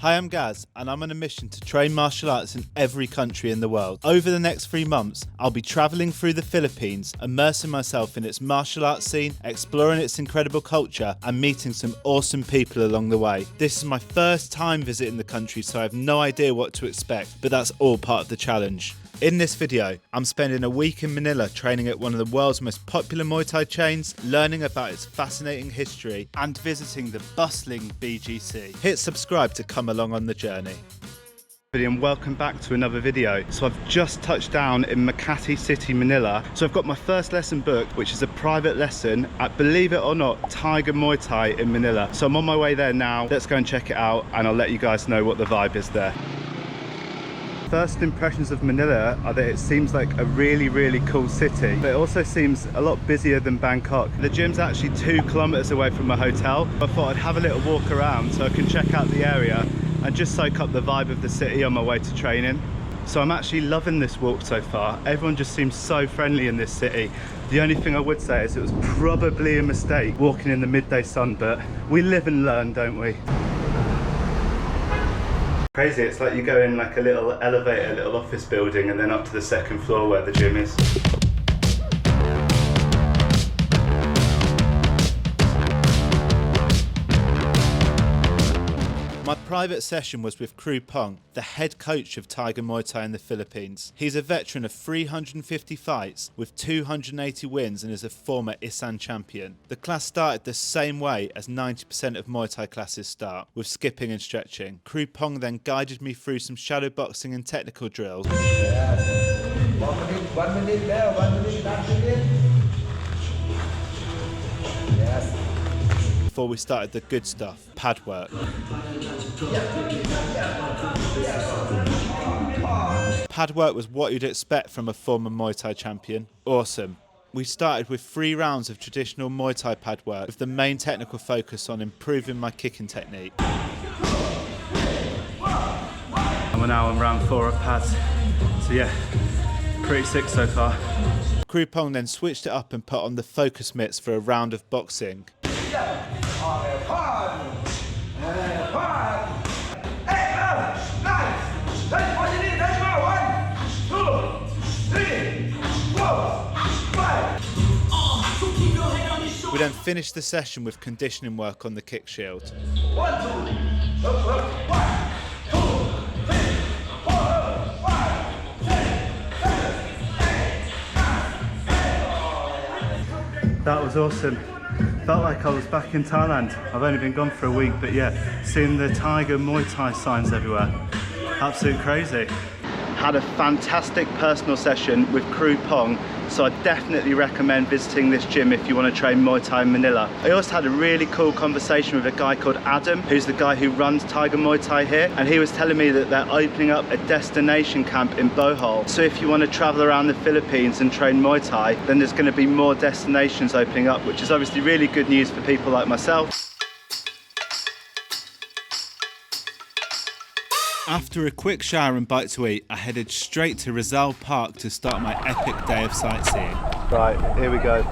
Hi, I'm Gaz, and I'm on a mission to train martial arts in every country in the world. Over the next 3 months, I'll be travelling through the Philippines, immersing myself in its martial arts scene, exploring its incredible culture, and meeting some awesome people along the way. This is my first time visiting the country, so I have no idea what to expect, but that's all part of the challenge. In this video, I'm spending a week in Manila training at one of the world's most popular Muay Thai chains, learning about its fascinating history, and visiting the bustling BGC. Hit subscribe to come along on the journey. And welcome back to another video. So I've just touched down in Makati City, Manila. So I've got my first lesson booked, which is a private lesson at, believe it or not, Tiger Muay Thai in Manila. So I'm on my way there now. Let's go and check it out, and I'll let you guys know what the vibe is there. First impressions of Manila are that it seems like a really cool city, but it also seems a lot busier than Bangkok. The gym's actually 2 kilometers away from my hotel. I thought I'd have a little walk around so I can check out the area and just soak up the vibe of the city on my way to training. So I'm actually loving this walk so far. Everyone just seems so friendly in this city. The only thing I would say is it was probably a mistake walking in the midday sun, but we live and learn, don't we? Crazy, it's like you go in like a little elevator, a little office building, and then up to the 2nd floor where the gym is. My private session was with Kru Pong, the head coach of Tiger Muay Thai in the Philippines. He's a veteran of 350 fights with 280 wins and is a former Isan champion. The class started the same way as 90% of Muay Thai classes start, with skipping and stretching. Kru Pong then guided me through some shadow boxing and technical drills. Yes. 1 minute there, 1 minute, 1 minute. Yes. Before we started the good stuff, pad work. Pad work was what you'd expect from a former Muay Thai champion. Awesome. We started with 3 rounds of traditional Muay Thai pad work, with the main technical focus on improving my kicking technique. I'm now on round 4 of pads, so yeah, pretty sick so far. Kru Pong then switched it up and put on the focus mitts for a round of boxing. We then finished the session with conditioning work on the kick shield. That was awesome. Felt like I was back in Thailand. I've only been gone for a week, but yeah, seeing the Tiger Muay Thai signs everywhere. Absolutely crazy. Had a fantastic personal session with Kru Pong, so I definitely recommend visiting this gym if you want to train Muay Thai in Manila. I also had a really cool conversation with a guy called Adam, who's the guy who runs Tiger Muay Thai here, and he was telling me that they're opening up a destination camp in Bohol. So if you want to travel around the Philippines and train Muay Thai, then there's going to be more destinations opening up, which is obviously really good news for people like myself. After a quick shower and bite to eat, I headed straight to Rizal Park to start my epic day of sightseeing. Right, here we go.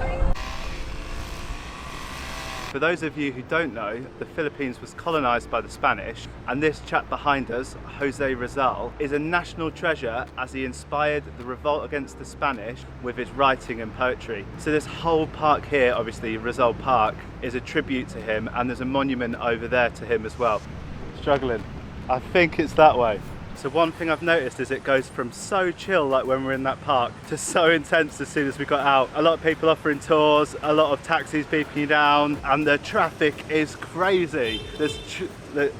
For those of you who don't know, the Philippines was colonised by the Spanish, and this chap behind us, Jose Rizal, is a national treasure as he inspired the revolt against the Spanish with his writing and poetry. So this whole park here, obviously Rizal Park, is a tribute to him, and there's a monument over there to him as well. Struggling. I think it's that way. So one thing I've noticed is it goes from so chill, like when we're in that park, to so intense as soon as we got out. A lot of people offering tours, a lot of taxis beeping you down, and the traffic is crazy. There's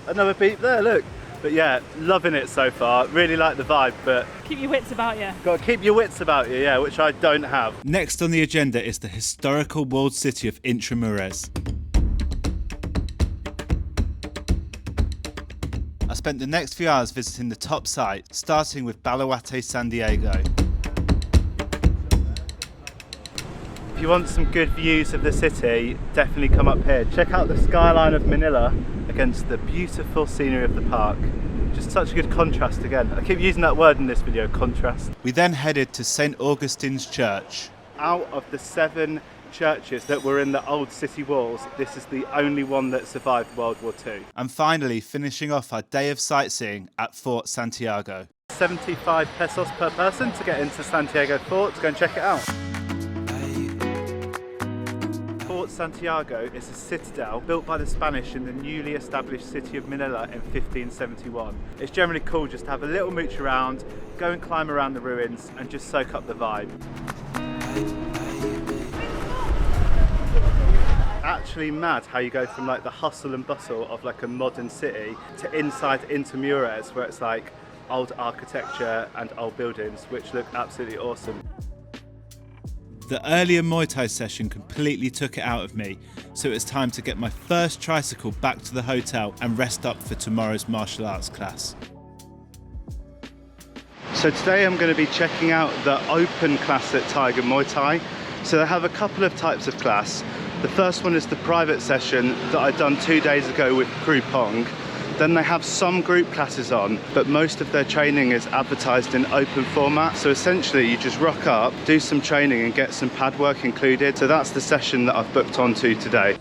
another beep there, look. But yeah, loving it so far. Really like the vibe, but keep your wits about you. Got to keep your wits about you, yeah, which I don't have. Next on the agenda is the historical walled city of Intramuros. I spent the next few hours visiting the top site, starting with Baluarte, San Diego. If you want some good views of the city, definitely come up here. Check out the skyline of Manila against the beautiful scenery of the park. Just such a good contrast again. I keep using that word in this video, contrast. We then headed to St. Augustine's Church. Out of the 7 churches that were in the old city walls, this is the only one that survived World War II. And finally, finishing off our day of sightseeing at Fort Santiago. 75 pesos per person to get into Santiago Fort. Go and check it out. Fort Santiago is a citadel built by the Spanish in the newly established city of Manila in 1571. It's generally cool just to have a little mooch around, go and climb around the ruins and just soak up the vibe. Actually mad how you go from like the hustle and bustle of like a modern city to inside Intramuros, where it's like old architecture and old buildings which look absolutely awesome. The earlier Muay Thai session completely took it out of me, so it was time to get my first tricycle back to the hotel and rest up for tomorrow's martial arts class. So today I'm going to be checking out the open class at Tiger Muay Thai. So they have a couple of types of class. The first one is the private session that I'd done 2 days ago with Crew Pong. Then they have some group classes on, but most of their training is advertised in open format. So essentially you just rock up, do some training and get some pad work included. So that's the session that I've booked onto today.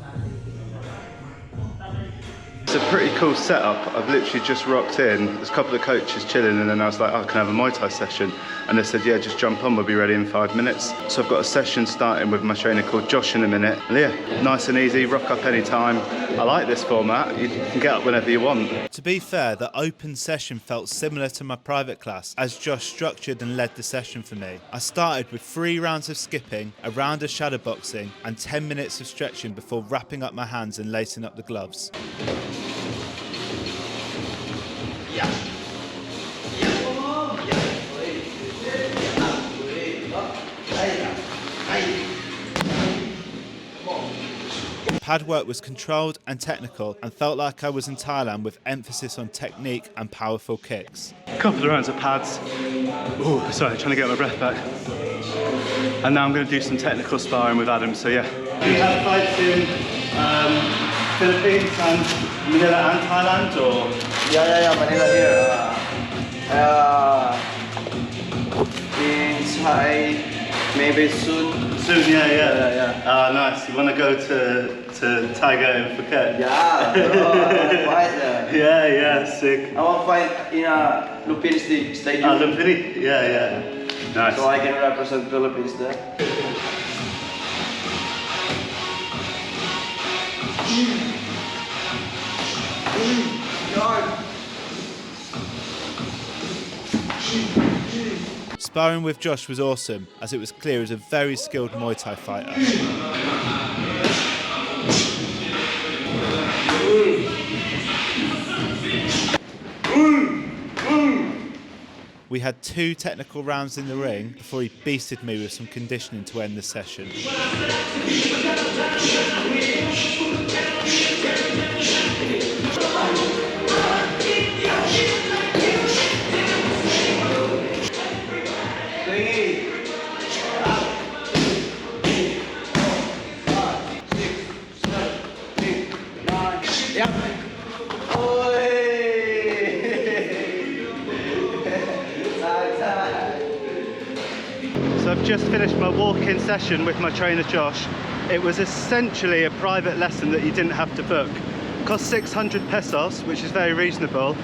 It's a pretty cool setup. I've literally just rocked in. There's a couple of coaches chilling and then I was like, oh, can I have a Muay Thai session? And they said, yeah, just jump on, we'll be ready in 5 minutes. So I've got a session starting with my trainer called Josh in a minute. And yeah, nice and easy, rock up anytime. I like this format, you can get up whenever you want. To be fair, the open session felt similar to my private class as Josh structured and led the session for me. I started with 3 rounds of skipping, a round of shadow boxing and 10 minutes of stretching before wrapping up my hands and lacing up the gloves. Pad work was controlled and technical and felt like I was in Thailand with emphasis on technique and powerful kicks. A couple of rounds of pads. Oh, sorry, trying to get my breath back. And now I'm going to do some technical sparring with Adam, so yeah. Do you have fights in Philippines and Manila and Thailand, or? Yeah, Manila here. In Thai, maybe soon. Soon, yeah. Ah, nice. You want to go to Tiger in Phuket? Yeah, bro, I want to fight there. Yeah, sick. I want to fight in a Lumpini Stadium. Ah, Lumpini? Yeah. Nice. So I can represent Philippines there. Sparring with Josh was awesome, as it was clear he was a very skilled Muay Thai fighter. We had 2 technical rounds in the ring before he beasted me with some conditioning to end the session. So I've just finished my walk-in session with my trainer Josh. It was essentially a private lesson that you didn't have to book. It cost 600 pesos, which is very reasonable,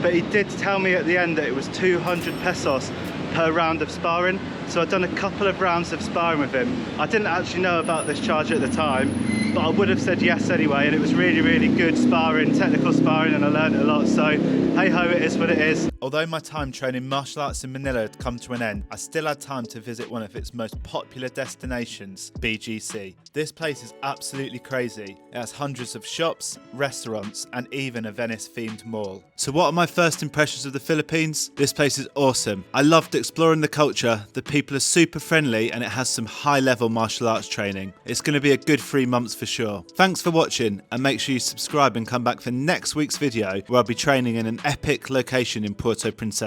but he did tell me at the end that it was 200 pesos per round of sparring. So I'd done a couple of rounds of sparring with him. I didn't actually know about this charge at the time, but I would have said yes anyway, and it was really good sparring, technical sparring, and I learned a lot. So hey ho, it is what it is. Although my time training martial arts in Manila had come to an end, I still had time to visit one of its most popular destinations, BGC. This place is absolutely crazy. It has hundreds of shops, restaurants, and even a Venice-themed mall. So what are my first impressions of the Philippines? This place is awesome. I loved exploring the culture, the people are super friendly, and it has some high-level martial arts training. It's going to be a good 3 months for sure. Thanks for watching, and make sure you subscribe and come back for next week's video, where I'll be training in an epic location in Puerto Princesa.